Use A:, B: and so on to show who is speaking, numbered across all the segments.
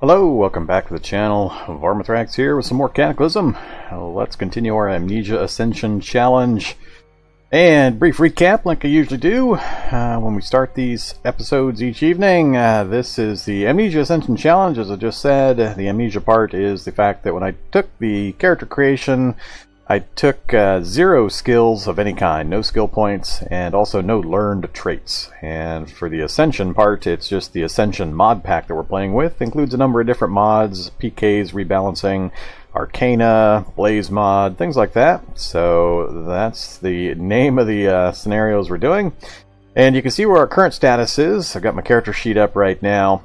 A: Hello, welcome back to the channel. Vormithrax here with some more Cataclysm. Let's continue our Amnesia Ascension challenge. And brief recap like I usually do when we start these episodes each evening. This is the Amnesia Ascension challenge, as I just said. The Amnesia part is the fact that when I took the character creation, I took 0 skills of any kind, no skill points, and also no learned traits. And for the Ascension part, it's just the Ascension mod pack that we're playing with. Includes a number of different mods, PKs, rebalancing, Arcana, Blaze mod, things like that. So that's the name of the scenarios we're doing. And you can see where our current status is. I've got my character sheet up right now.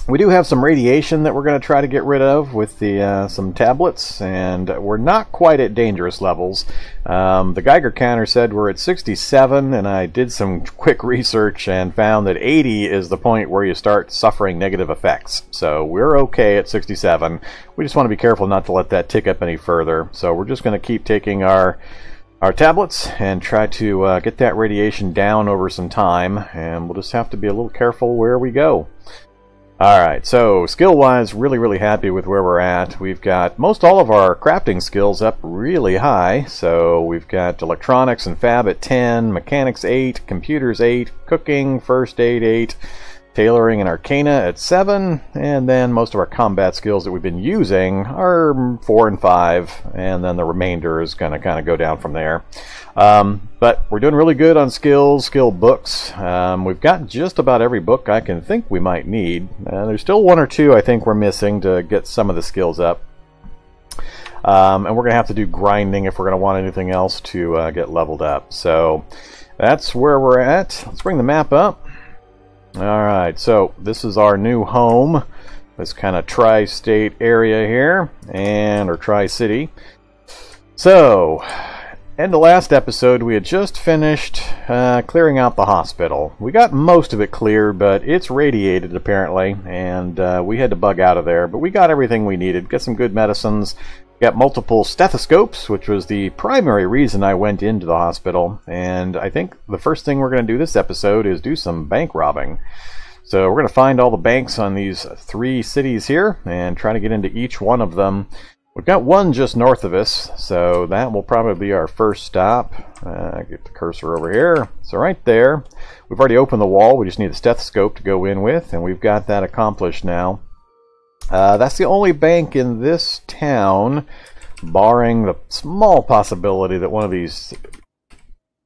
A: We do have some radiation that we're going to try to get rid of with the some tablets, and we're not quite at dangerous levels. The Geiger counter said we're at 67, and I did some quick research and found that 80 is the point where you start suffering negative effects. So we're okay at 67. We just want to be careful not to let that tick up any further. So we're just going to keep taking our tablets and try to get that radiation down over some time, and we'll just have to be a little careful where we go. Alright, so skill-wise, really happy with where we're at. We've got most all of our crafting skills up really high. So we've got electronics and fab at 10, mechanics 8, computers 8, cooking, first aid 8, tailoring and arcana at 7, and then most of our combat skills that we've been using are 4 and 5, and then the remainder is going to kind of go down from there. But we're doing really good on skills, skill books. We've got just about every book I can think we might need. There's still 1 or 2 I think we're missing to get some of the skills up. And we're going to have to do grinding if we're going to want anything else to get leveled up. So that's where we're at. Let's bring the map up. Alright, so this is our new home. This kind of tri-state area here, or tri-city. So, in the last episode, we had just finished clearing out the hospital. We got most of it cleared, but it's radiated apparently, and we had to bug out of there. But we got everything we needed. Got some good medicines. Got multiple stethoscopes, which was the primary reason I went into the hospital. And I think the first thing we're going to do this episode is do some bank robbing. So we're going to find all the banks on these 3 cities here and try to get into each one of them. We've got one just north of us, so that will probably be our first stop. Get the cursor over here. So right there, we've already opened the wall. We just need the stethoscope to go in with, and we've got that accomplished now. That's the only bank in this town, barring the small possibility that one of these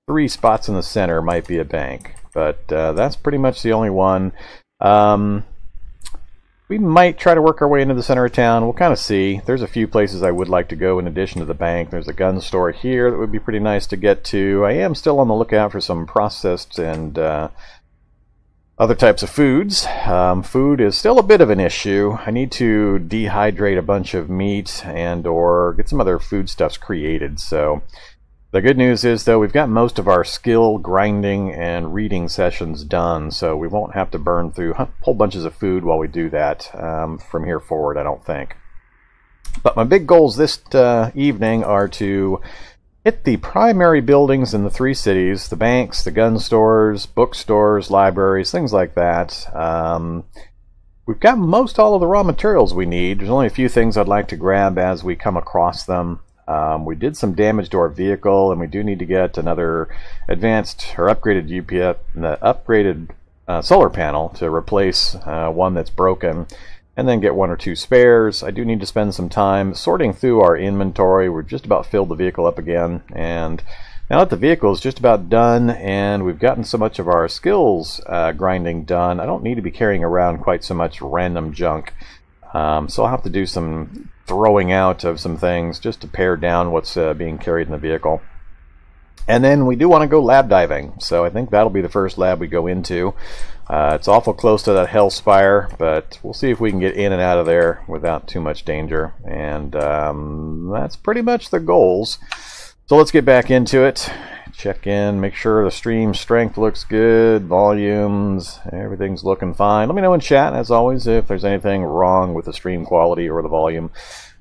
A: 3 spots in the center might be a bank. But that's pretty much the only one. We might try to work our way into the center of town. We'll kind of see. There's a few places I would like to go in addition to the bank. There's a gun store here that would be pretty nice to get to. I am still on the lookout for some processed and other types of foods. Food is still a bit of an issue. I need to dehydrate a bunch of meat and or get some other foodstuffs created. So the good news is, though, we've got most of our skill grinding and reading sessions done, so we won't have to burn through whole bunches of food while we do that from here forward, I don't think. But my big goals this evening are to hit the primary buildings in the 3 cities, the banks, the gun stores, bookstores, libraries, things like that. We've got most all of the raw materials we need. There's only a few things I'd like to grab as we come across them. We did some damage to our vehicle, and we do need to get another advanced or upgraded upgraded solar panel to replace one that's broken, and then get 1 or 2 spares. I do need to spend some time sorting through our inventory. We're just about filled the vehicle up again, and now that the vehicle is just about done and we've gotten so much of our skills grinding done, I don't need to be carrying around quite so much random junk. So I'll have to do some throwing out of some things just to pare down what's being carried in the vehicle. And then we do want to go lab diving, so I think that'll be the first lab we go into. It's awful close to that Hellspire, but we'll see if we can get in and out of there without too much danger. And that's pretty much the goals. So let's get back into it. Check in, make sure the stream strength looks good, volumes, everything's looking fine. Let me know in chat, as always, if there's anything wrong with the stream quality or the volume,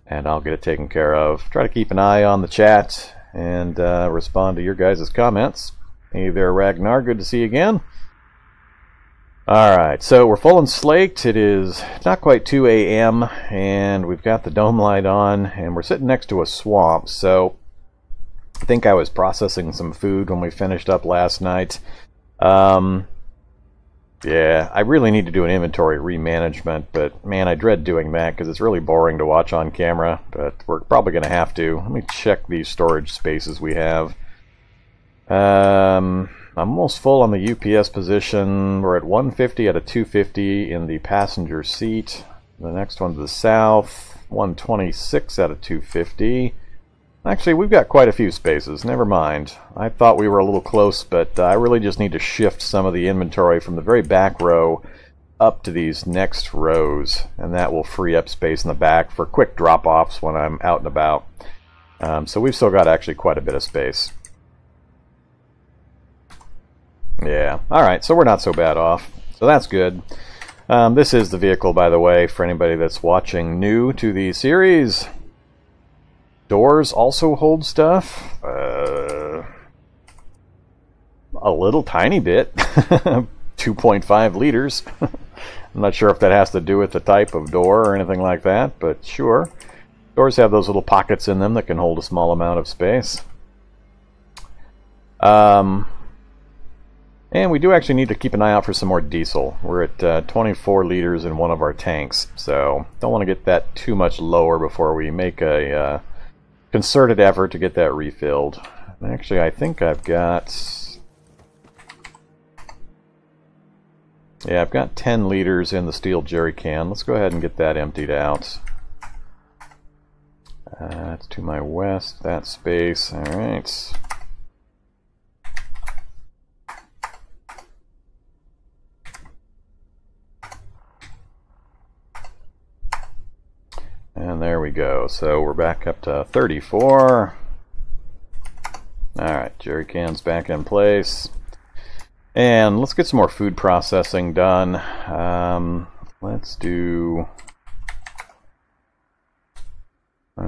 A: and I'll get it taken care of. Try to keep an eye on the chat and respond to your guys' comments. Hey there, Ragnar, good to see you again. Alright, so we're full and slaked. It is not quite 2 a.m. and we've got the dome light on and we're sitting next to a swamp. So I think I was processing some food when we finished up last night. Yeah, I really need to do an inventory remanagement, but man, I dread doing that because it's really boring to watch on camera, but we're probably going to have to. Let me check these storage spaces we have. I'm almost full on the UPS position. We're at 150 out of 250 in the passenger seat. The next one to the south, 126 out of 250. Actually, we've got quite a few spaces. Never mind. I thought we were a little close, but I really just need to shift some of the inventory from the very back row up to these next rows, and that will free up space in the back for quick drop-offs when I'm out and about. So we've still got actually quite a bit of space. Yeah, alright, so we're not so bad off. So that's good. This is the vehicle, by the way, for anybody that's watching new to the series. Doors also hold stuff. A little tiny bit. 2.5 liters. I'm not sure if that has to do with the type of door or anything like that, but sure. Doors have those little pockets in them that can hold a small amount of space. And we do actually need to keep an eye out for some more diesel. We're at 24 liters in one of our tanks, so don't want to get that too much lower before we make a concerted effort to get that refilled. Actually, I think I've got... Yeah, I've got 10 liters in the steel jerry can. Let's go ahead and get that emptied out. It's to my west, that space. Alright. And there we go. So we're back up to 34. Alright, jerry can's back in place. And let's get some more food processing done. Let's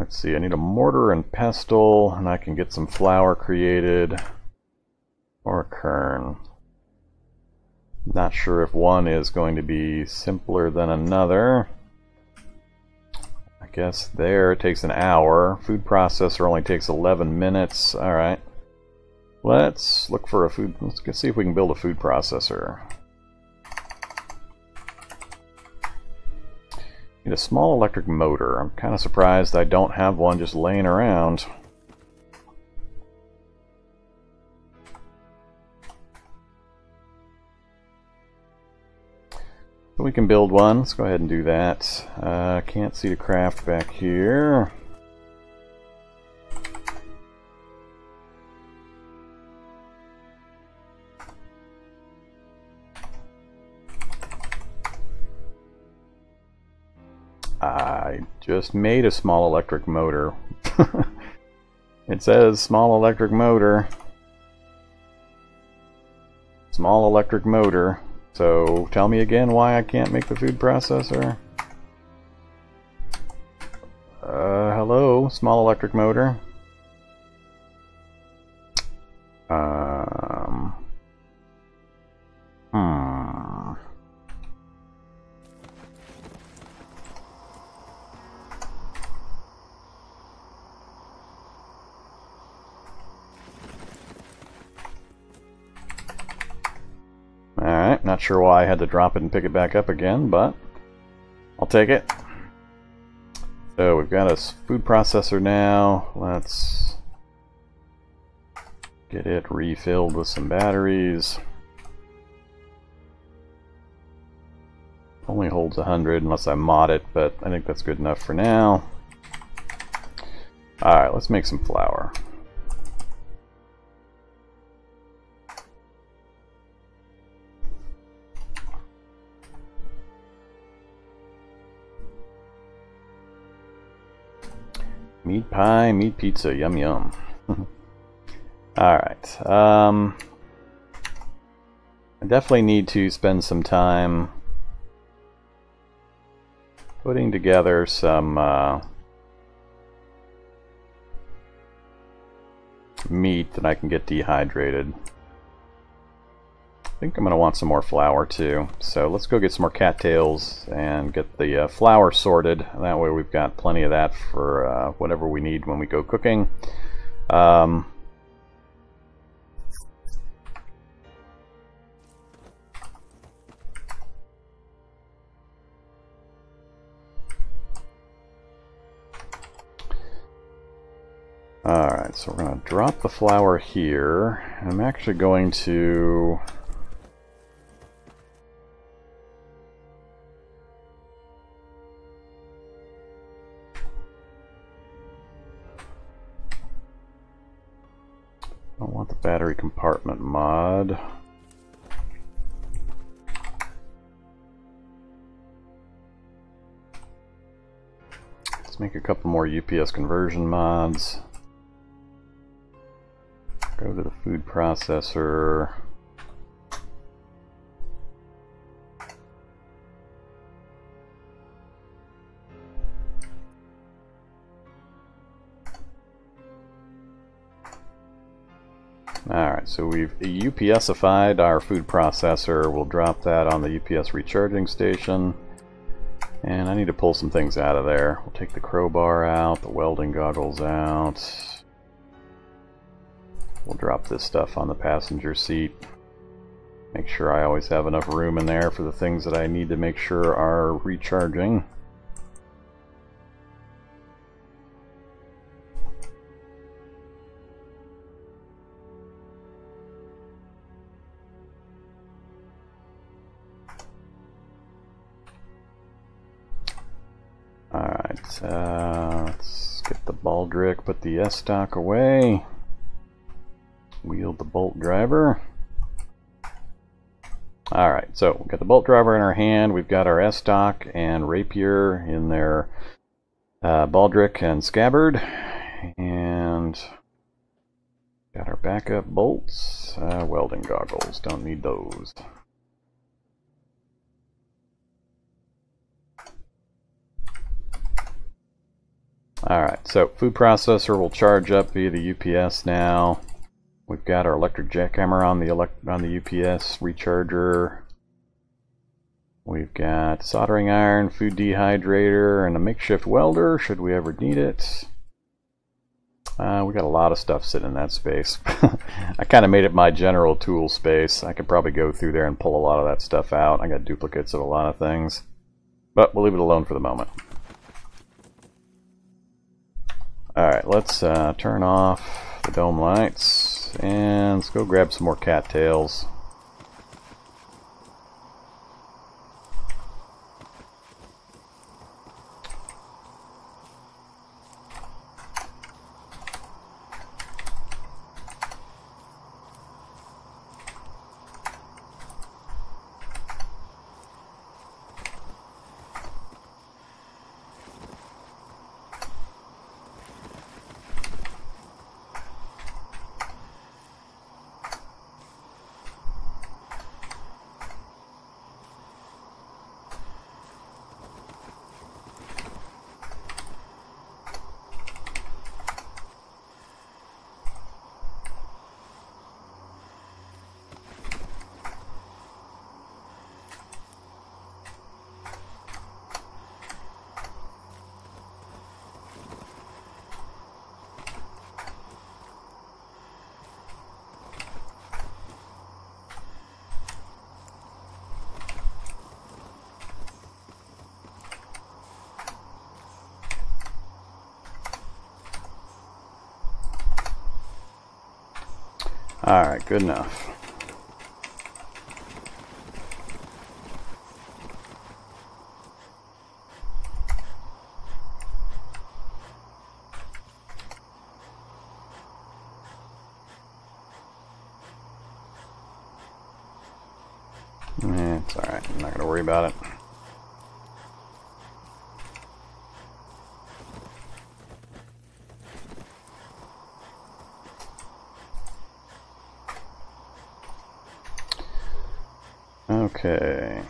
A: see, I need a mortar and pestle, and I can get some flour created. Or a kern. Not sure if one is going to be simpler than another. I guess there it takes an hour. Food processor only takes 11 minutes. Alright. Let's look for a food. Let's see if we can build a food processor. Need a small electric motor. I'm kind of surprised I don't have one just laying around. We can build one. Let's go ahead and do that. Can't see the craft back here. I just made a small electric motor. It says small electric motor. Small electric motor. So tell me again why I can't make the food processor. Hello, small electric motor. Alright, not sure why I had to drop it and pick it back up again, but I'll take it. So we've got a food processor now. Let's get it refilled with some batteries. Only holds 100 unless I mod it, but I think that's good enough for now. Alright, let's make some flour. Meat pie, meat pizza, yum yum. Alright, I definitely need to spend some time putting together some meat that I can get dehydrated. think I'm going to want some more flour too. So let's go get some more cattails and get the flour sorted. That way we've got plenty of that for whatever we need when we go cooking. Alright, so we're going to drop the flour here. I'm actually going to... I don't want the battery compartment mod. Let's make a couple more UPS conversion mods. Go to the food processor. Alright, so we've UPSified our food processor. We'll drop that on the UPS recharging station. And I need to pull some things out of there. We'll take the crowbar out, the welding goggles out. We'll drop this stuff on the passenger seat. Make sure I always have enough room in there for the things that I need to make sure are recharging. Alright, let's get the baldric, put the S-stock away. Wield the bolt driver. Alright, so we've got the bolt driver in our hand, we've got our S-stock and rapier in their baldric and scabbard, and got our backup bolts, welding goggles, don't need those. Alright, so food processor will charge up via the UPS now. We've got our electric jackhammer on the UPS recharger. We've got soldering iron, food dehydrator, and a makeshift welder should we ever need it. We got a lot of stuff sitting in that space. I kind of made it my general tool space. I could probably go through there and pull a lot of that stuff out. I got duplicates of a lot of things, but we'll leave it alone for the moment. Alright, let's turn off the dome lights and let's go grab some more cattails. Alright, good enough. It's alright, I'm not going to worry about it. Okay.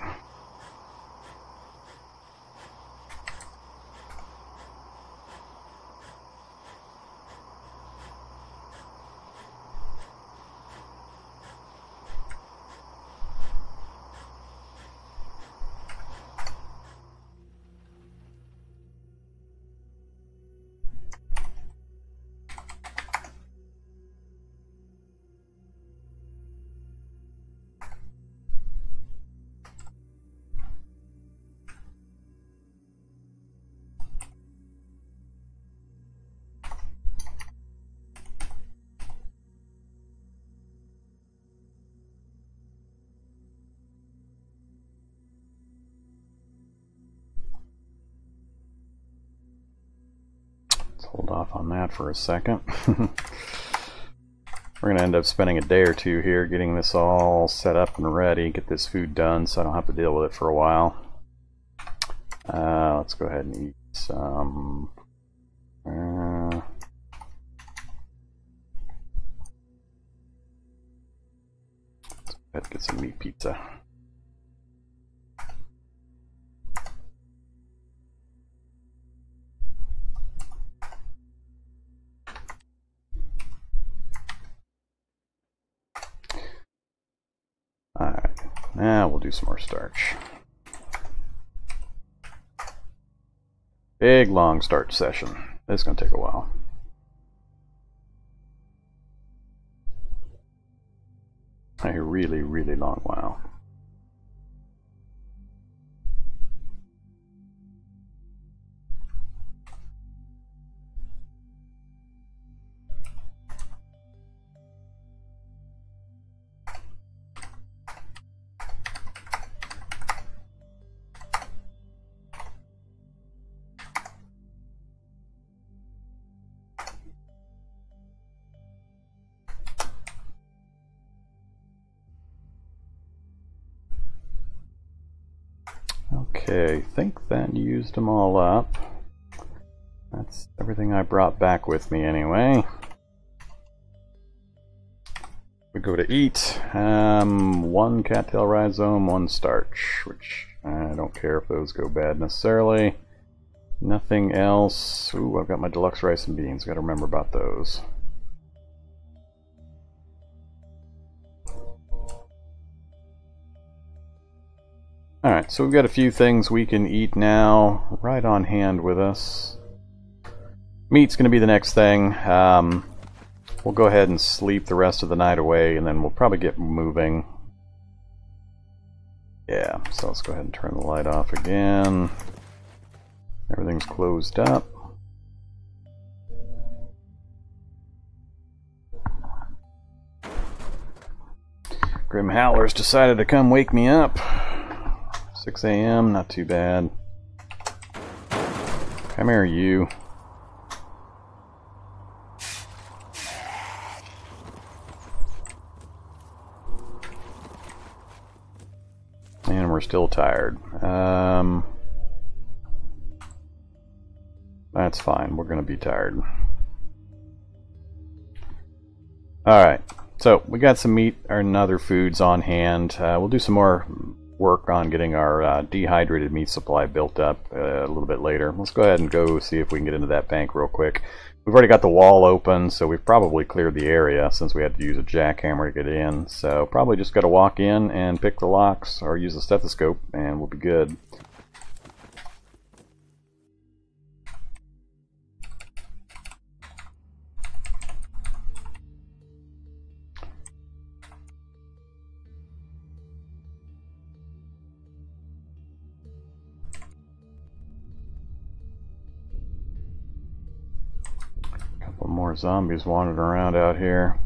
A: Let's hold off on that for a second. We're going to end up spending a day or two here getting this all set up and ready, get this food done so I don't have to deal with it for a while. Let's go ahead and eat some. Let's get some meat pizza. Alright, now we'll do some more starch. Big long starch session. This is going to take a while. A really, really long while. Okay, I think that used them all up. That's everything I brought back with me anyway. We go to eat. 1 cattail rhizome, 1 starch, which I don't care if those go bad necessarily. Nothing else. Ooh, I've got my deluxe rice and beans. Got to remember about those. Alright, so we've got a few things we can eat now, right on hand with us. Meat's going to be the next thing. We'll go ahead and sleep the rest of the night away, and then we'll probably get moving. Yeah, so let's go ahead and turn the light off again. Everything's closed up. Grim Howler's decided to come wake me up. 6 a.m., not too bad. Come here, you. And we're still tired. That's fine, we're going to be tired. Alright, so we got some meat and other foods on hand. We'll do some more work on getting our dehydrated meat supply built up a little bit later. Let's go ahead and go see if we can get into that bank real quick. We've already got the wall open, so we've probably cleared the area since we had to use a jackhammer to get in. So probably just got to walk in and pick the locks or use a stethoscope and we'll be good. More zombies wandering around out here.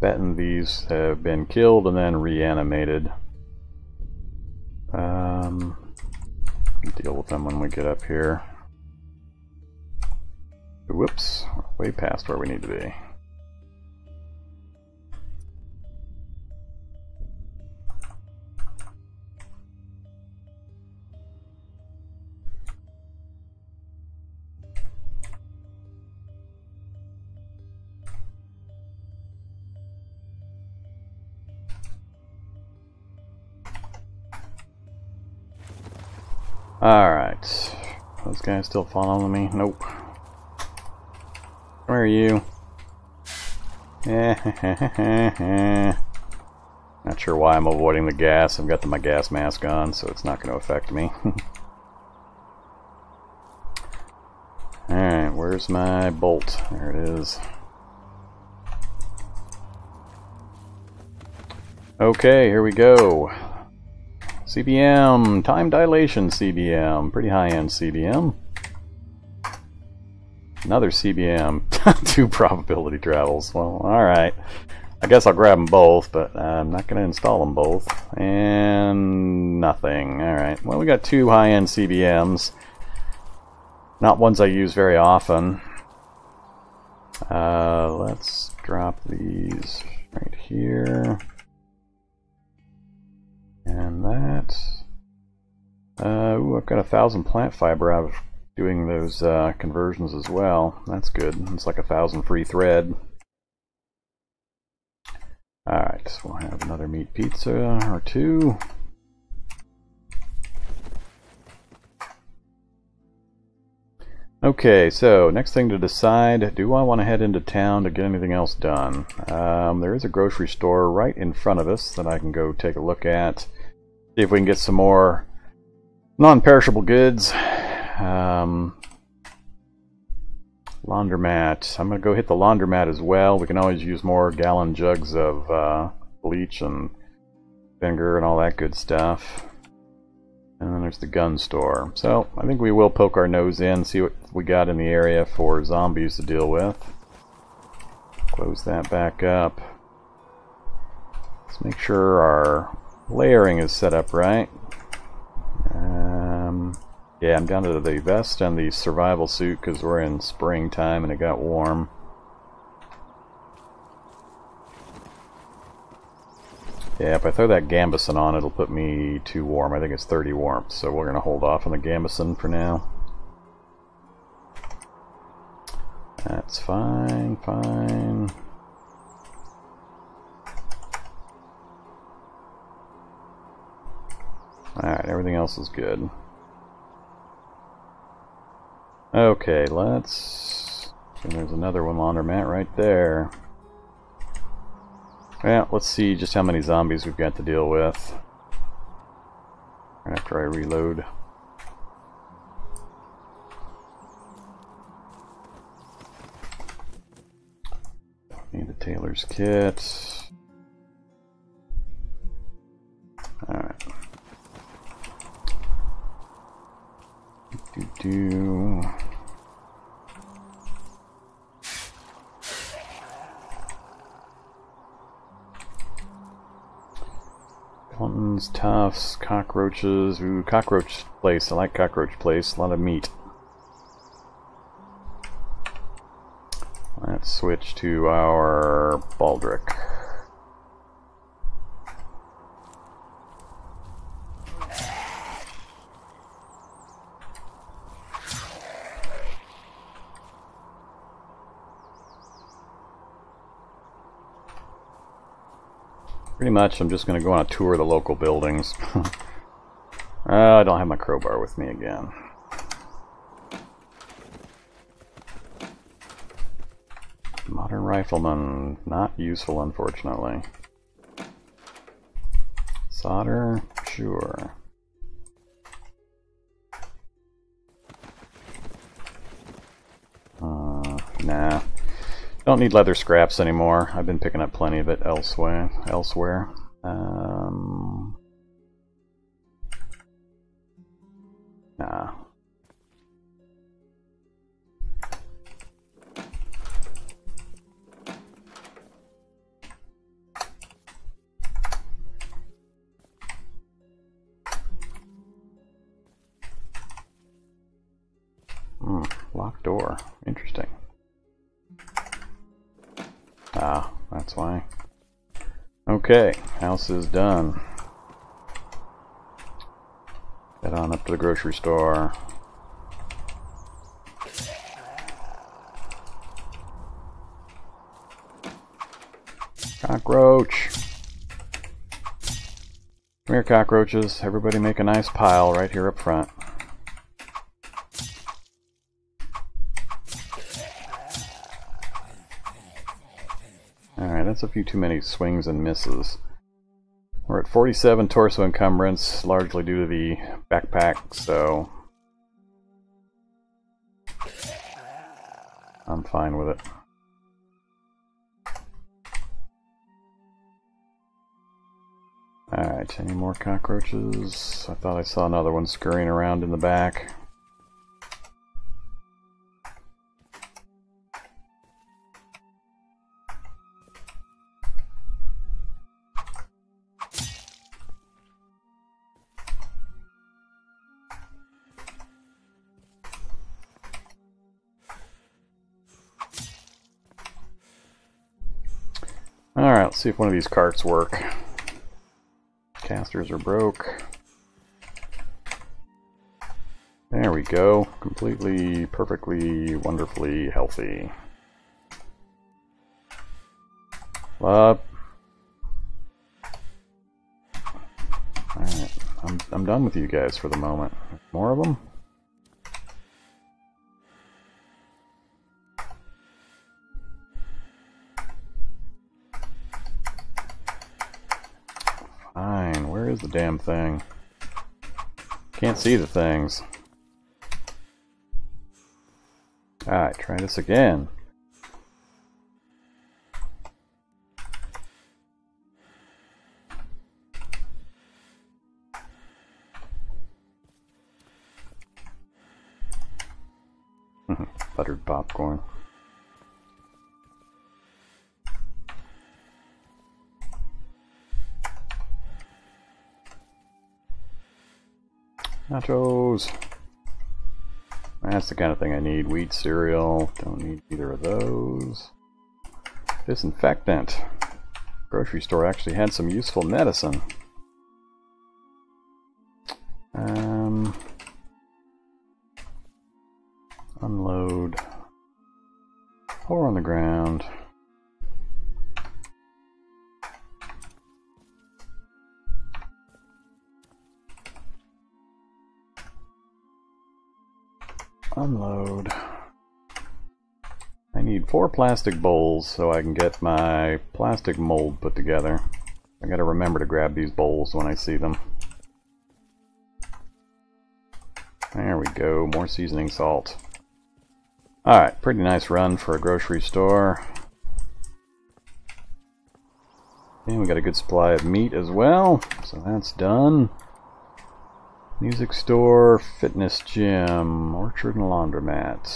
A: Betting these have been killed and then reanimated. Deal with them when we get up here. Whoops, way past where we need to be. Alright. Those guys still following me? Nope. Where are you? Not sure why I'm avoiding the gas. I've got my gas mask on, so it's not going to affect me. Alright, where's my bolt? There it is. Okay, here we go. CBM, time dilation CBM, pretty high-end CBM. Another CBM, 2 probability travels. Well, alright. I guess I'll grab them both, but I'm not going to install them both. And nothing. Alright, well we got 2 high-end CBMs. Not ones I use very often. Let's drop these right here. And that. Ooh, I've got 1,000 plant fiber out of doing those conversions as well. That's good. It's like 1,000 free thread. Alright, we'll have another meat pizza or two. Okay, so next thing to decide, do I want to head into town to get anything else done? There is a grocery store right in front of us that I can go take a look at. See if we can get some more non-perishable goods. Laundromat. I'm going to go hit the laundromat as well. We can always use more gallon jugs of bleach and vinegar and all that good stuff. And then there's the gun store. So I think we will poke our nose in, see what we got in the area for zombies to deal with. Close that back up. Let's make sure our layering is set up right. Yeah, I'm down to the vest and the survival suit because we're in springtime and it got warm. Yeah, if I throw that gambeson on, it'll put me too warm. I think it's 30 warmth, so we're going to hold off on the gambeson for now. That's fine, fine. Alright, everything else is good. Okay, let's... And there's another one laundromat right there. Yeah, let's see just how many zombies we've got to deal with after I reload. Need the tailor's kit. Alright. Do. Skeletons, tufts, cockroaches. Ooh, cockroach place. I like cockroach place. A lot of meat. Let's switch to our baldric. Pretty much, I'm just going to go on a tour of the local buildings. I don't have my crowbar with me again. Modern rifleman, not useful, unfortunately. Solder, sure. Nah. Don't need leather scraps anymore. I've been picking up plenty of it elsewhere. Nah. Locked door. Interesting. Ah, that's why. Okay, house is done. Head on up to the grocery store. Cockroach! Come here, cockroaches. Everybody make a nice pile right here up front. Alright, that's a few too many swings and misses. We're at 47 torso encumbrance, largely due to the backpack, so I'm fine with it. Alright, any more cockroaches? I thought I saw another one scurrying around in the back. Alright, let's see if one of these carts work. Casters are broke. There we go. Completely, perfectly, wonderfully healthy. Up. Alright, I'm done with you guys for the moment. More of them? Fine, where is the damn thing? Can't see the things. Alright, try this again. Buttered popcorn. Nachos. That's the kind of thing I need. Wheat cereal. Don't need either of those. Disinfectant. Grocery store actually had some useful medicine. Unload. Pour on the ground. Unload. I need 4 plastic bowls so I can get my plastic mold put together. I gotta remember to grab these bowls when I see them. There we go, more seasoning salt. Alright, pretty nice run for a grocery store. And we got a good supply of meat as well, so that's done. Music store, fitness gym, orchard and laundromat.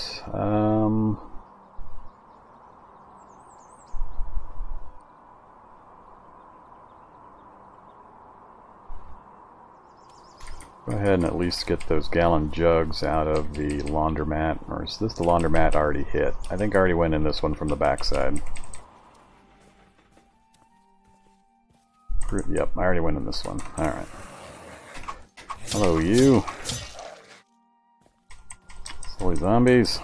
A: Go ahead and at least get those gallon jugs out of the laundromat. Or is this the laundromat already hit? I think I already went in this one from the backside. Yep, I already went in this one. Alright. Hello, you. Silly zombies.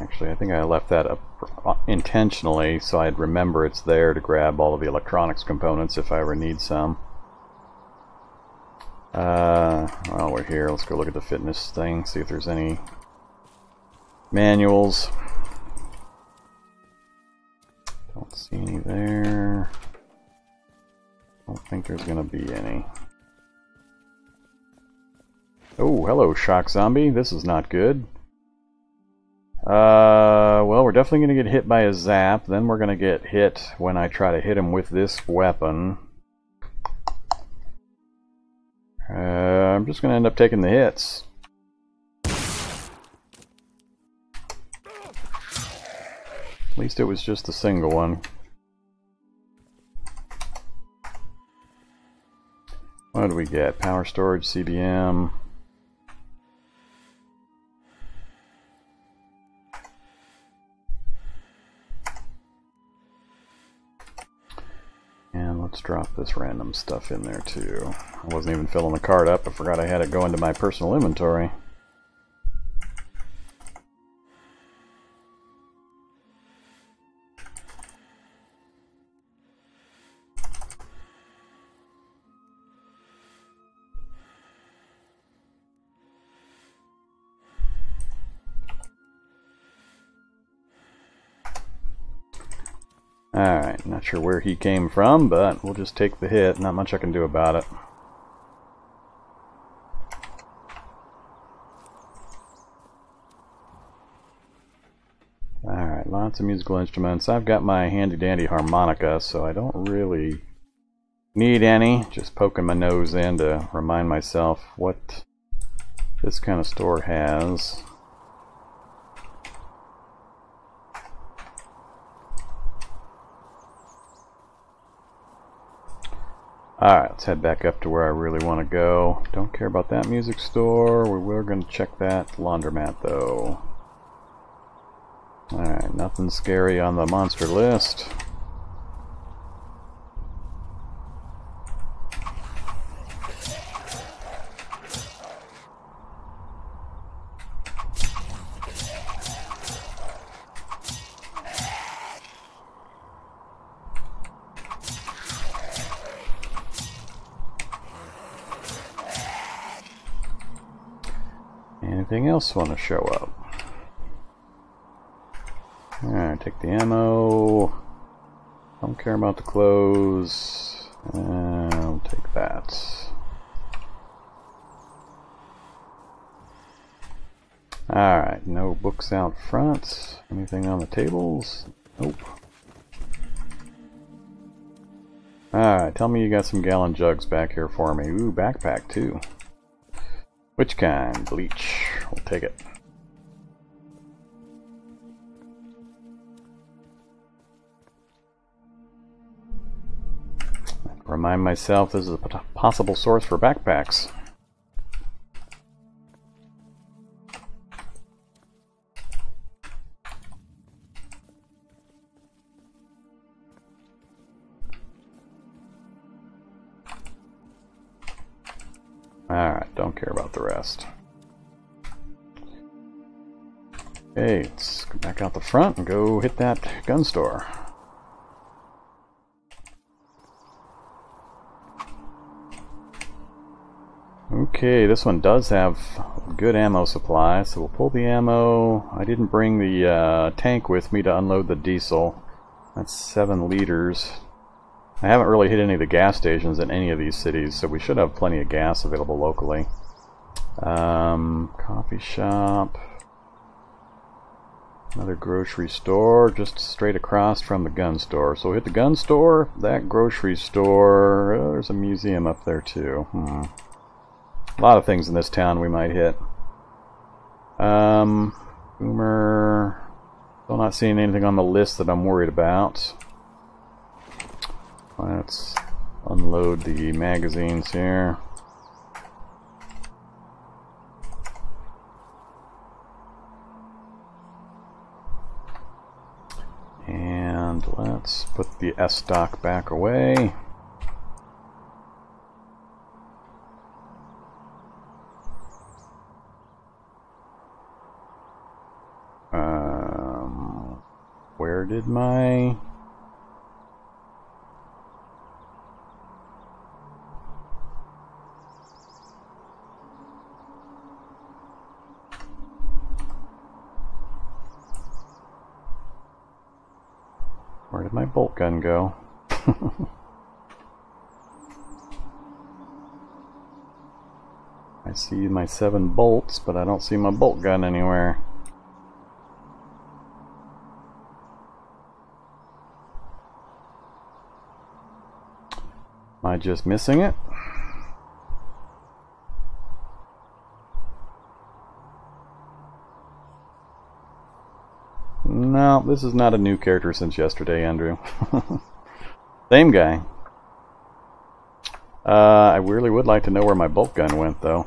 A: Actually, I think I left that up intentionally so I'd remember it's there to grab all of the electronics components if I ever need some. While we're here, let's go look at the fitness thing, see if there's any manuals. Don't see any there. Don't think there's gonna be any. Oh, hello, shock zombie. This is not good. Well, we're definitely gonna get hit by a zap. Then we're gonna get hit when I try to hit him with this weapon. I'm just gonna end up taking the hits. At least it was just a single one. What do we get? Power storage, CBM. And let's drop this random stuff in there too. I wasn't even filling the cart up. I forgot I had it go into my personal inventory. Alright, not sure where he came from, but we'll just take the hit. Not much I can do about it. Alright, lots of musical instruments. I've got my handy-dandy harmonica, so I don't really need any. Just poking my nose in to remind myself what this kind of store has. Alright, let's head back up to where I really want to go. Don't care about that music store. We're going to check that laundromat though. Alright, nothing scary on the monster list. Anything else want to show up? Alright, take the ammo. Don't care about the clothes. I'll take that. Alright, no books out front. Anything on the tables? Nope. Alright, tell me you got some gallon jugs back here for me. Ooh, backpack too. Which kind? Bleach. We'll take it. Remind myself this is a possible source for backpacks. Alright, don't care about the rest. Okay, let's go back out the front and go hit that gun store. Okay, this one does have good ammo supply, so we'll pull the ammo. I didn't bring the tank with me to unload the diesel. That's 7 liters. I haven't really hit any of the gas stations in any of these cities, so we should have plenty of gas available locally. Coffee shop. Another grocery store just straight across from the gun store. So we'll hit the gun store, that grocery store. Oh, there's a museum up there too. A lot of things in this town we might hit. Boomer. Still not seeing anything on the list that I'm worried about. Let's unload the magazines here. And let's put the S stock back away. Where did my... Where did my bolt gun go? I see my 7 bolts, but I don't see my bolt gun anywhere. Am I just missing it? No, this is not a new character since yesterday, Andrew. Same guy. I really would like to know where my bolt gun went, though.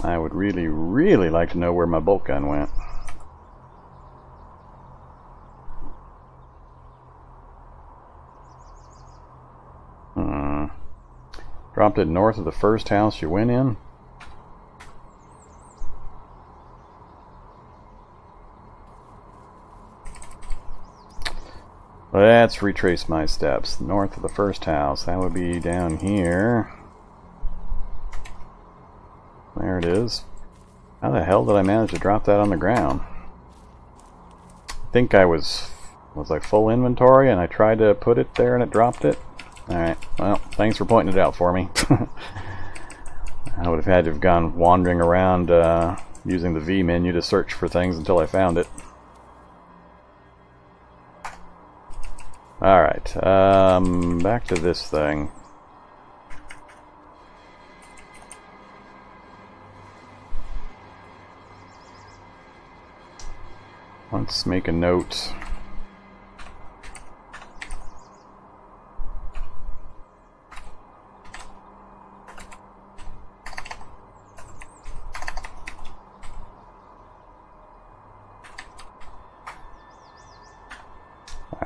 A: I would really, really like to know where my bolt gun went. Dropped it north of the first house you went in. Let's retrace my steps. North of the first house. That would be down here. There it is. How the hell did I manage to drop that on the ground? I think I was I full inventory and I tried to put it there and it dropped it. Alright, well, thanks for pointing it out for me. I would have had to have gone wandering around using the V menu to search for things until I found it. Alright, back to this thing. Let's make a note.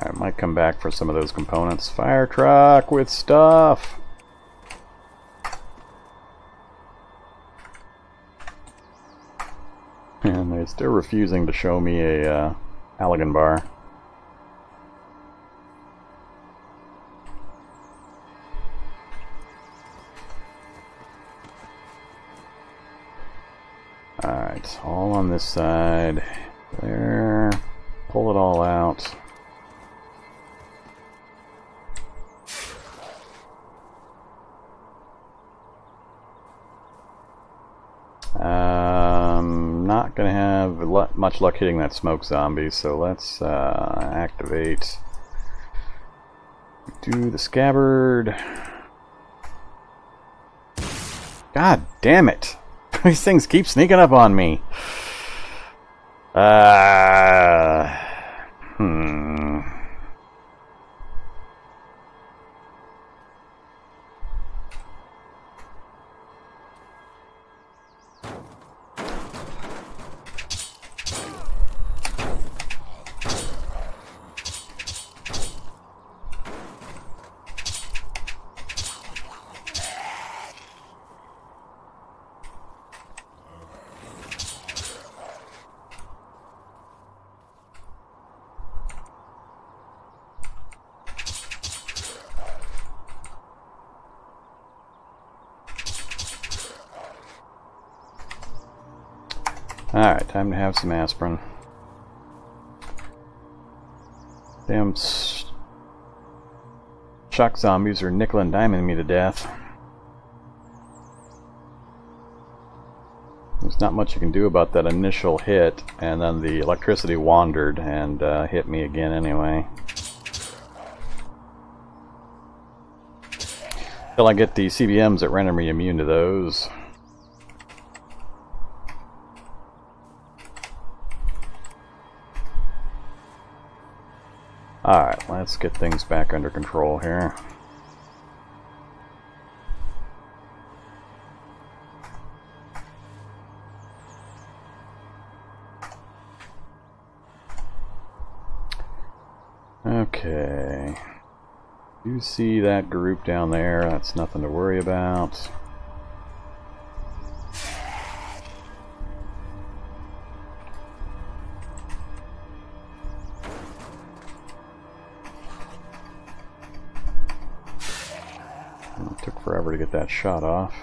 A: I might come back for some of those components. Fire truck with stuff! And they're still refusing to show me a Halligan bar. Alright, all on this side. There. Pull it all out. Not gonna have much luck hitting that smoke zombie, so let's activate. Do the scabbard. God damn it! These things keep sneaking up on me. Alright, time to have some aspirin. Damn shock zombies are nickel and diming me to death. There's not much you can do about that initial hit, and then the electricity wandered and hit me again anyway. Till I get the CBMs that render me immune to those. Alright, let's get things back under control here. Okay. You see that group down there, that's nothing to worry about. It took forever to get that shot off.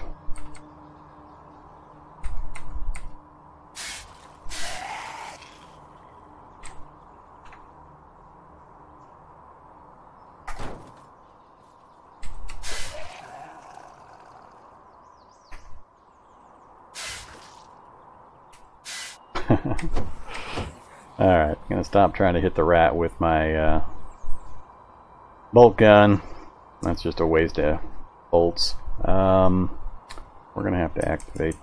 A: Alright, I'm gonna stop trying to hit the rat with my bolt gun. That's just a waste of bolts. We're gonna have to activate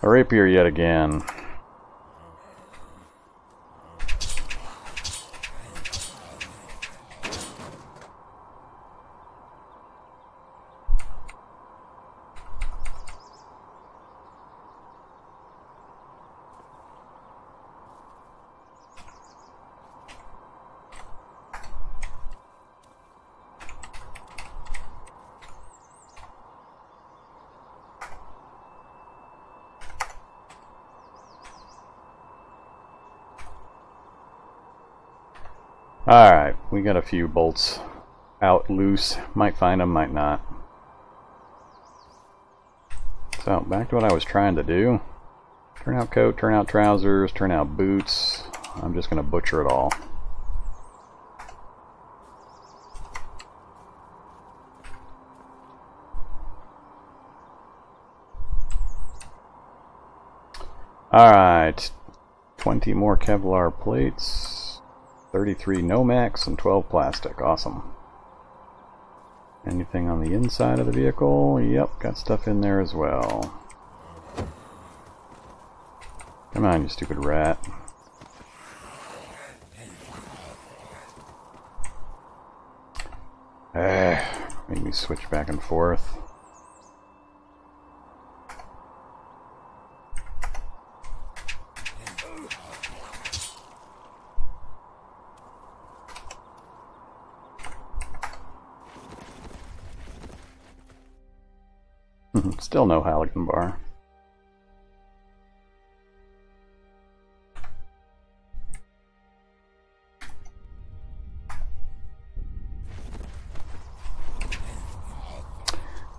A: a rapier yet again. Alright, we got a few bolts out loose. Might find them, might not. So, back to what I was trying to do. Turn out coat, turn out trousers, turn out boots. I'm just going to butcher it all. Alright, 20 more Kevlar plates. 33 Nomax and 12 plastic. Awesome. Anything on the inside of the vehicle? Yep, got stuff in there as well. Come on, you stupid rat. Made me switch back and forth. Still no halogen bar.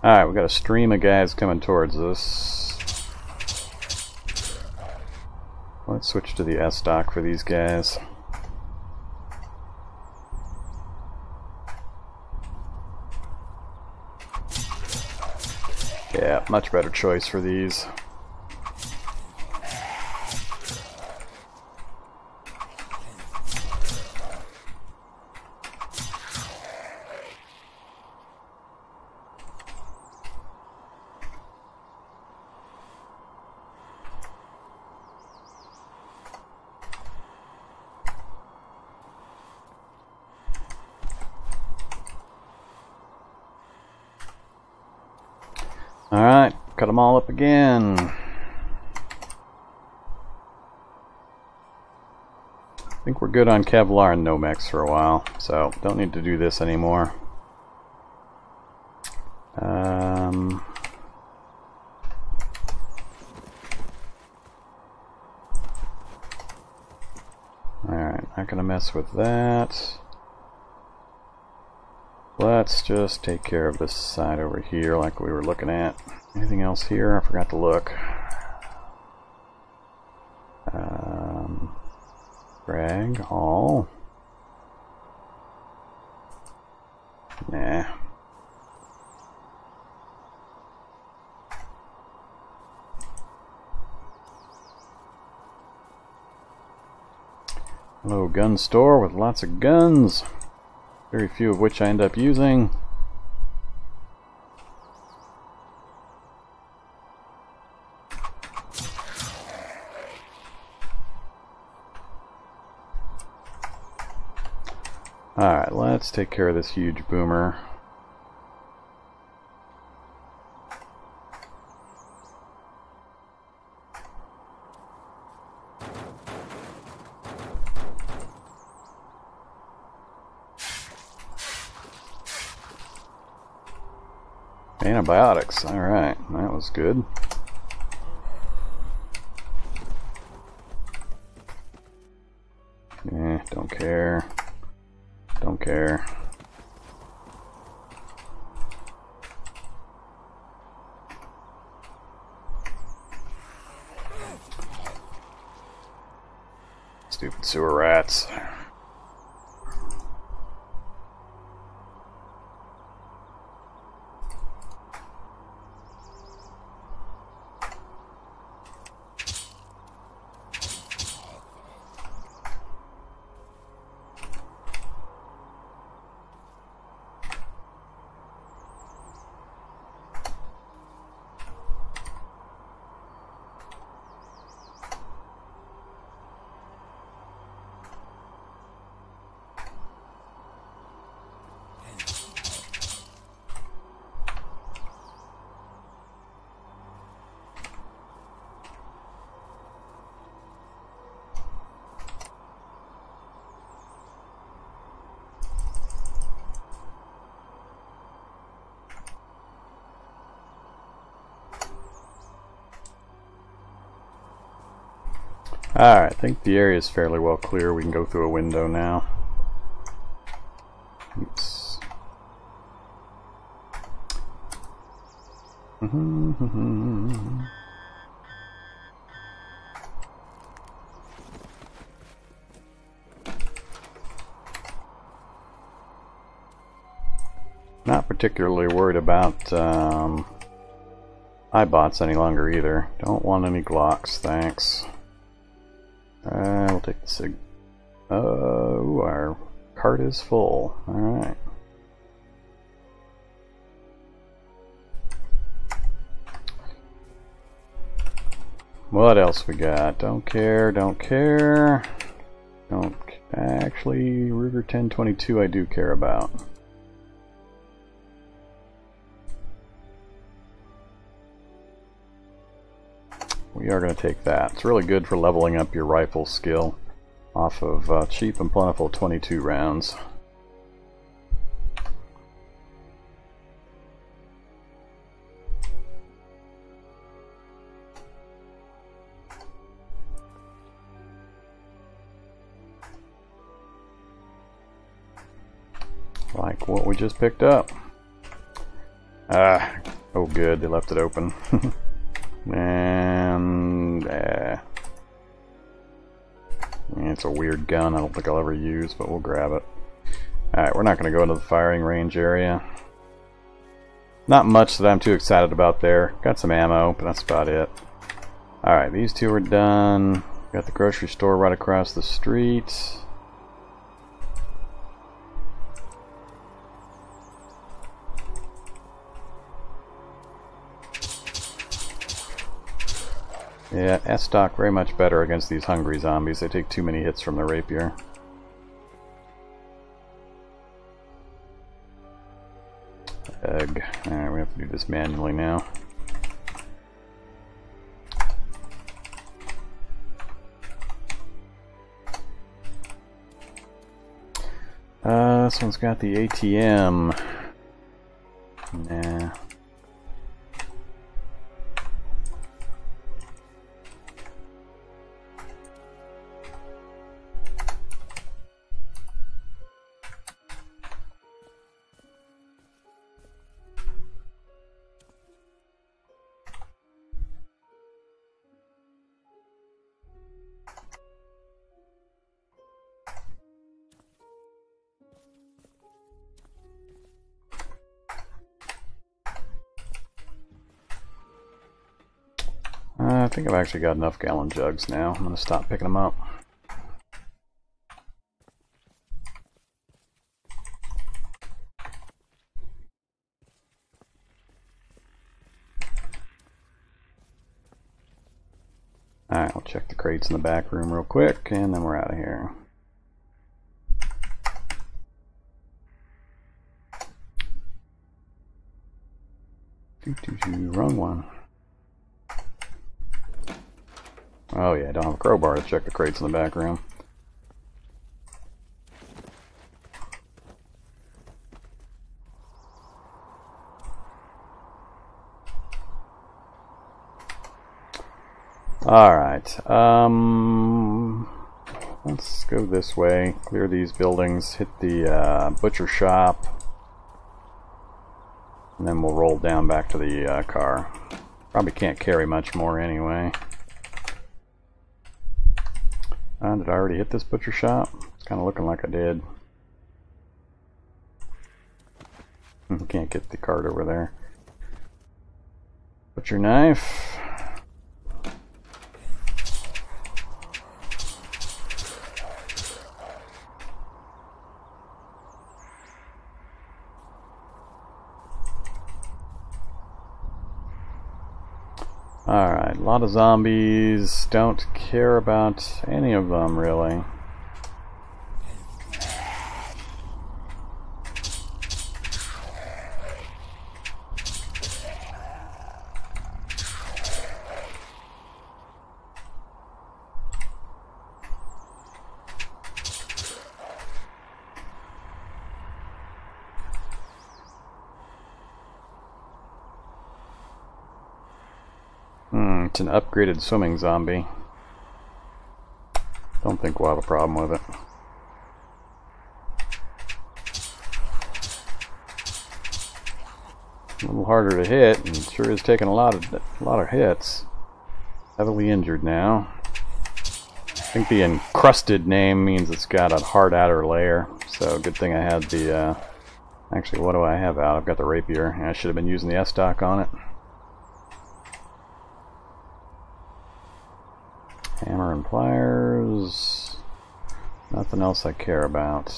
A: Alright, we got a stream of guys coming towards us. Let's switch to the S stock for these guys. Yeah, much better choice for these. Alright, cut them all up again. I think we're good on Kevlar and Nomex for a while, so don't need to do this anymore. Alright, not gonna mess with that. Let's just take care of this side over here like we were looking at. Anything else here? I forgot to look. Drag all. Nah. Hello, gun store with lots of guns. Very few of which I end up using. Alright, let's take care of this huge boomer. Antibiotics, alright, that was good. Don't care. Don't care. Stupid sewer rats. Alright, I think the area is fairly well clear. We can go through a window now. Oops. Not particularly worried about iBots any longer either. Don't want any Glocks, thanks. We'll take the Sig. Oh, our cart is full. Alright. What else we got? Don't care, don't care. Don't actually, Ruger 1022 I do care about. we are going to take that. It's really good for leveling up your rifle skill off of cheap and plentiful 22 rounds. Like what we just picked up. Ah, oh good, they left it open. And it's a weird gun I don't think I'll ever use, but we'll grab it. Alright, we're not going to go into the firing range area. Not much that I'm too excited about there. Got some ammo, but that's about it. Alright, these two are done. Got the grocery store right across the street. Yeah, S-stock very much better against these hungry zombies. They take too many hits from the rapier. Egg. Alright, we have to do this manually now. This one's got the ATM. Nah. I think I've actually got enough gallon jugs now. I'm going to stop picking them up. Alright, I'll check the crates in the back room real quick, and then we're out of here. Wrong one. Oh yeah, I don't have a crowbar to check the crates in the back room. Alright, let's go this way, clear these buildings, hit the butcher shop, and then we'll roll down back to the car. Probably can't carry much more anyway. Did I already hit this butcher shop? It's kind of looking like I did. Can't get the cart over there. Butcher knife. Alright, a lot of zombies. Don't care about any of them, really. It's an upgraded swimming zombie. Don't think we'll have a problem with it. A little harder to hit, and sure is taking a lot of hits. Heavily injured now. I think the encrusted name means it's got a hard outer layer. So good thing I had the. Actually, what do I have out? I've got the rapier. I should have been using the S-stock on it. Hammer and pliers. Nothing else I care about.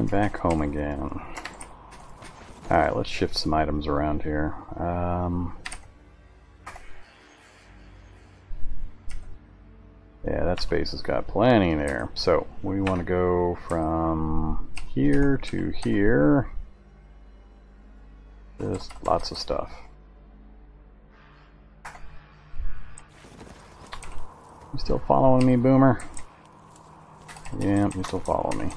A: And back home again. Alright, let's shift some items around here. Yeah, that space has got plenty there. So, we want to go from here to here. Just lots of stuff. You still following me, Boomer? Yeah, you still following me.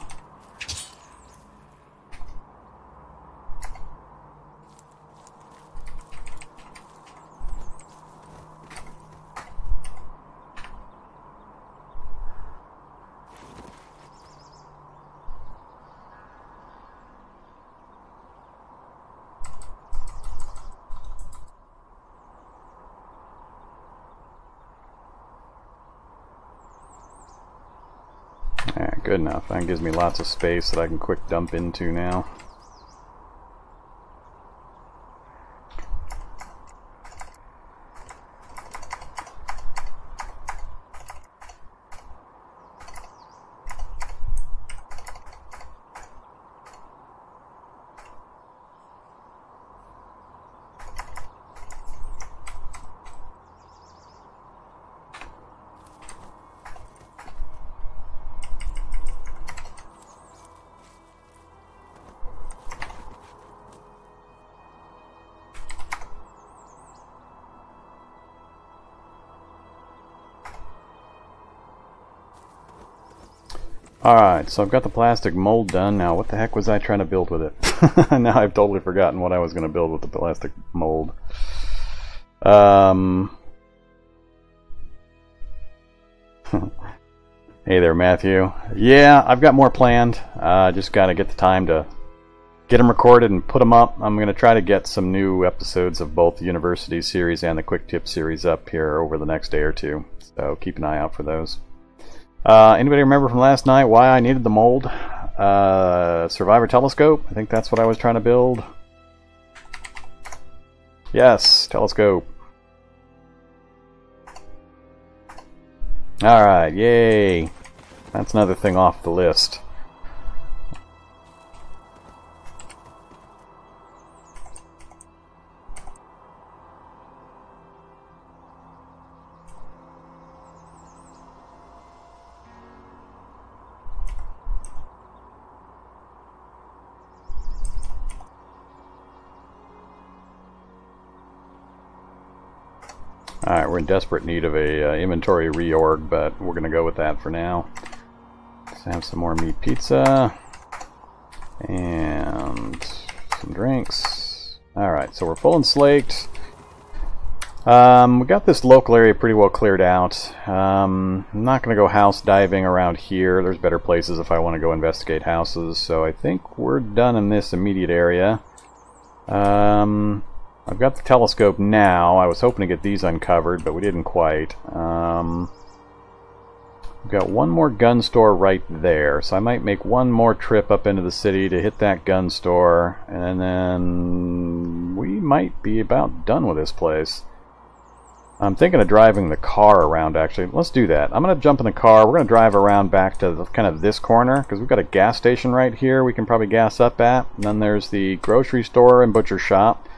A: Alright, good enough. That gives me lots of space that I can quick dump into now. Alright, so I've got the plastic mold done. Now, what the heck was I trying to build with it? Now I've totally forgotten what I was going to build with the plastic mold. Hey there, Matthew. Yeah, I've got more planned. Just got to get the time to get them recorded and put them up. I'm going to try to get some new episodes of both the University series and the Quick Tip series up here over the next day or two. So keep an eye out for those. Anybody remember from last night why I needed the mold? Survivor telescope? I think that's what I was trying to build. Yes, telescope. Alright, yay. That's another thing off the list. Alright, we're in desperate need of a inventory reorg, but we're going to go with that for now. Let's have some more meat pizza. And some drinks. Alright, so we're full and slaked. We got this local area pretty well cleared out. I'm not going to go house diving around here. There's better places if I want to go investigate houses. So I think we're done in this immediate area. I've got the telescope now. I was hoping to get these uncovered, but we didn't quite. We've got one more gun store right there, so I might make one more trip up into the city to hit that gun store, and then we might be about done with this place. I'm thinking of driving the car around, actually. Let's do that. I'm going to jump in the car. We're going to drive around back to the, kind of this corner, because we've got a gas station right here we can probably gas up at. And then there's the grocery store and butcher shop.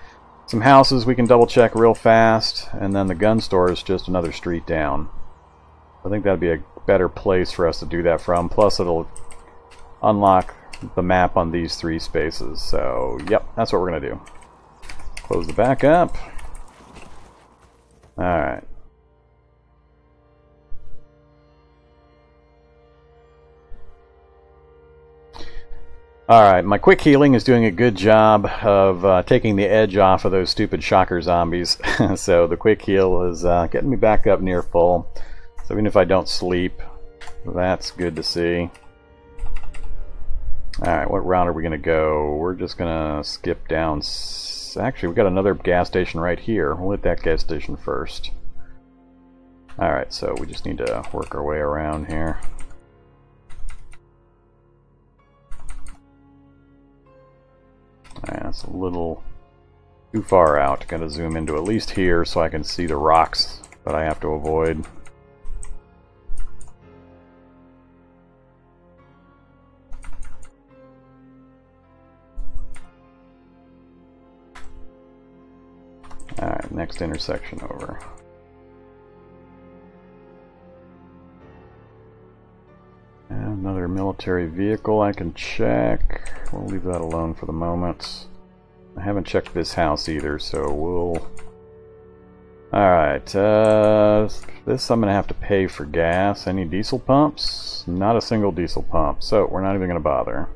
A: Some houses we can double check real fast, and then the gun store is just another street down. I think that'd be a better place for us to do that from. Plus it'll unlock the map on these three spaces. So, yep, that's what we're going to do. Close the back up. Alright. Alright, my quick healing is doing a good job of taking the edge off of those stupid shocker zombies. So the quick heal is getting me back up near full. So even if I don't sleep, that's good to see. Alright, what route are we going to go? We're just going to skip down. Actually, we've got another gas station right here. We'll hit that gas station first. Alright, so we just need to work our way around here. That's a little too far out. Gotta zoom into at least here so I can see the rocks that I have to avoid. next intersection over. And another military vehicle I can check. We'll leave that alone for the moment. I haven't checked this house either, so we'll... Alright, this I'm going to have to pay for gas. Any diesel pumps? Not a single diesel pump, so we're not even going to bother.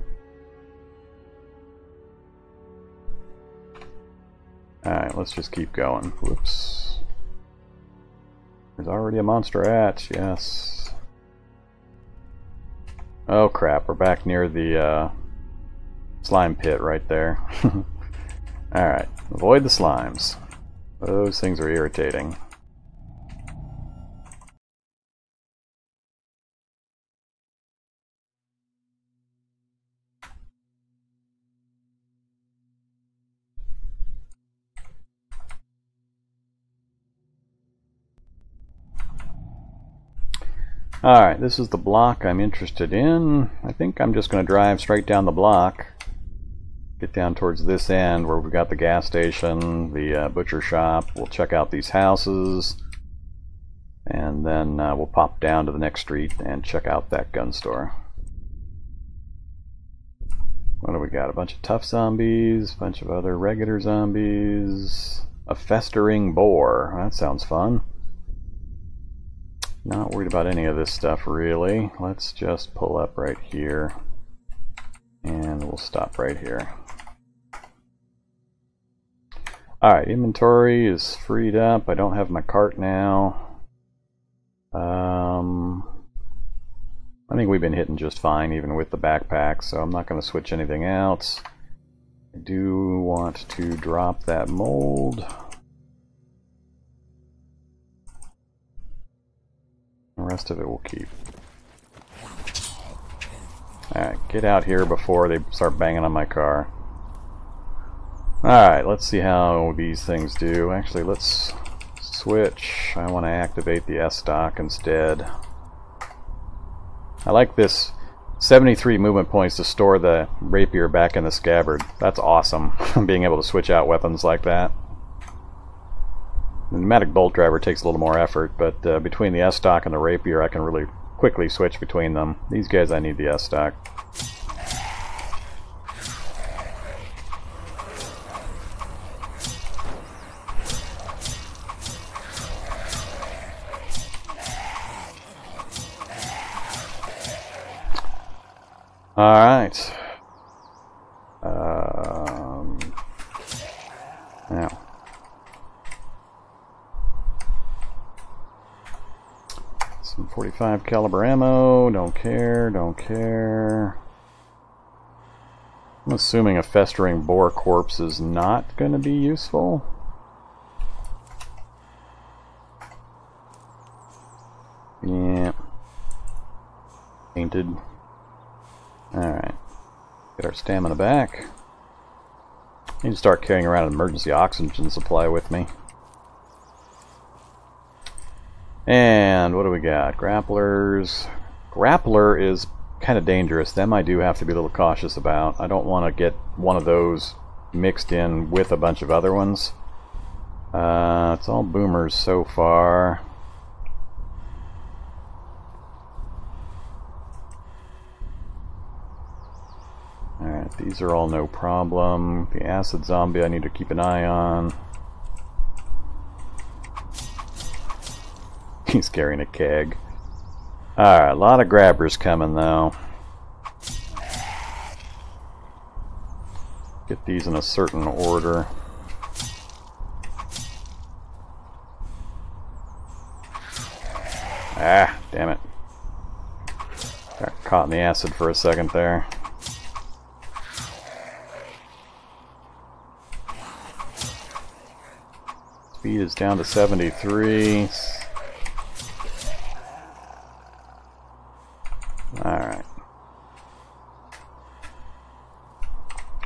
A: Alright, let's just keep going. Whoops. There's already a monster hatch, yes. Oh crap, we're back near the slime pit right there. Alright, avoid the slimes. Those things are irritating. Alright, this is the block I'm interested in. I think I'm just going to drive straight down the block. Get down towards this end where we've got the gas station, the butcher shop. We'll check out these houses. And then we'll pop down to the next street and check out that gun store. What do we got? A bunch of tough zombies, a bunch of other regular zombies. A festering boar. That sounds fun. Not worried about any of this stuff really. Let's just pull up right here and we'll stop right here. Alright, inventory is freed up. I don't have my cart now. I think we've been hitting just fine even with the backpack, so I'm not going to switch anything out. I do want to drop that mold. The rest of it we'll keep. Alright, get out here before they start banging on my car. Alright, let's see how these things do. Actually, let's switch. I want to activate the S-stock instead. I like this 73 movement points to store the rapier back in the scabbard. That's awesome, being able to switch out weapons like that. The pneumatic bolt driver takes a little more effort, but between the S-stock and the rapier I can really quickly switch between them. These guys I need the S-stock. Alright. Now. Some 45 caliber ammo. Don't care, don't care. I'm assuming a festering boar corpse is not going to be useful. Yeah. Painted. Alright. Get our stamina back. Need to start carrying around an emergency oxygen supply with me. And what do we got? Grapplers. Grappler is kind of dangerous. Them I do have to be a little cautious about. I don't want to get one of those mixed in with a bunch of other ones. It's all boomers so far. Alright, these are all no problem. The acid zombie I need to keep an eye on. He's carrying a keg. Alright, a lot of grabbers coming though. Get these in a certain order. Ah, damn it. Got caught in the acid for a second there. Speed is down to 73. Alright.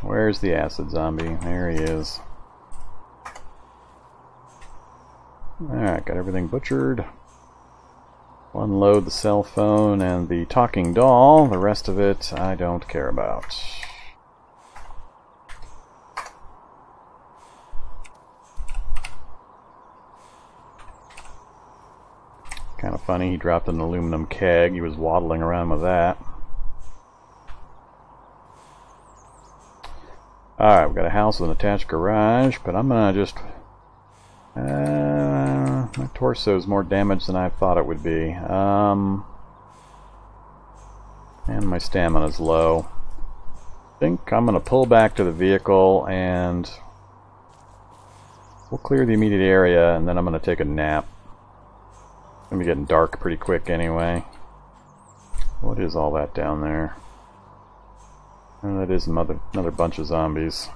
A: Where's the acid zombie? There he is. Alright, got everything butchered. Unload the cell phone and the talking doll. The rest of it I don't care about. funny. He dropped an aluminum keg. He was waddling around with that. Alright, we've got a house with an attached garage, but I'm gonna just... my torso is more damaged than I thought it would be. And my stamina's low. I think I'm gonna pull back to the vehicle and we'll clear the immediate area, and then I'm gonna take a nap. It's gonna be getting dark pretty quick anyway. What is all that down there? Oh, that is another bunch of zombies.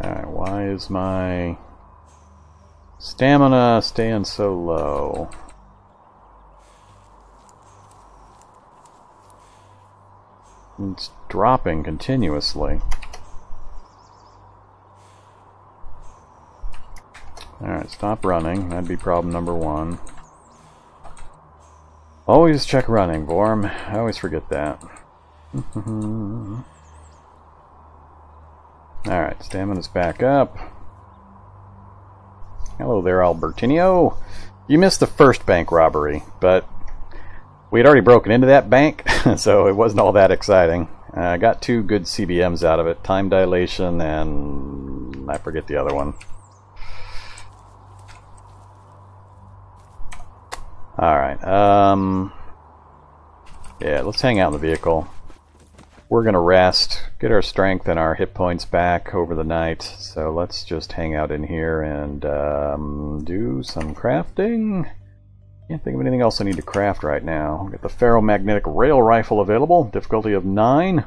A: Alright, why is my stamina staying so low? It's dropping continuously. Alright, stop running. That'd be problem number one. Always check running, Vorm. I always forget that. Alright, stamina's back up. Hello there, Albertinho. You missed the first bank robbery, but we had already broken into that bank, so it wasn't all that exciting. I got 2 good CBMs out of it. Time dilation and... I forget the other one. Alright, yeah, let's hang out in the vehicle. We're gonna rest, get our strength and our hit points back over the night, so let's just hang out in here and do some crafting. Can't think of anything else I need to craft right now. Got the ferromagnetic rail rifle available, difficulty of 9.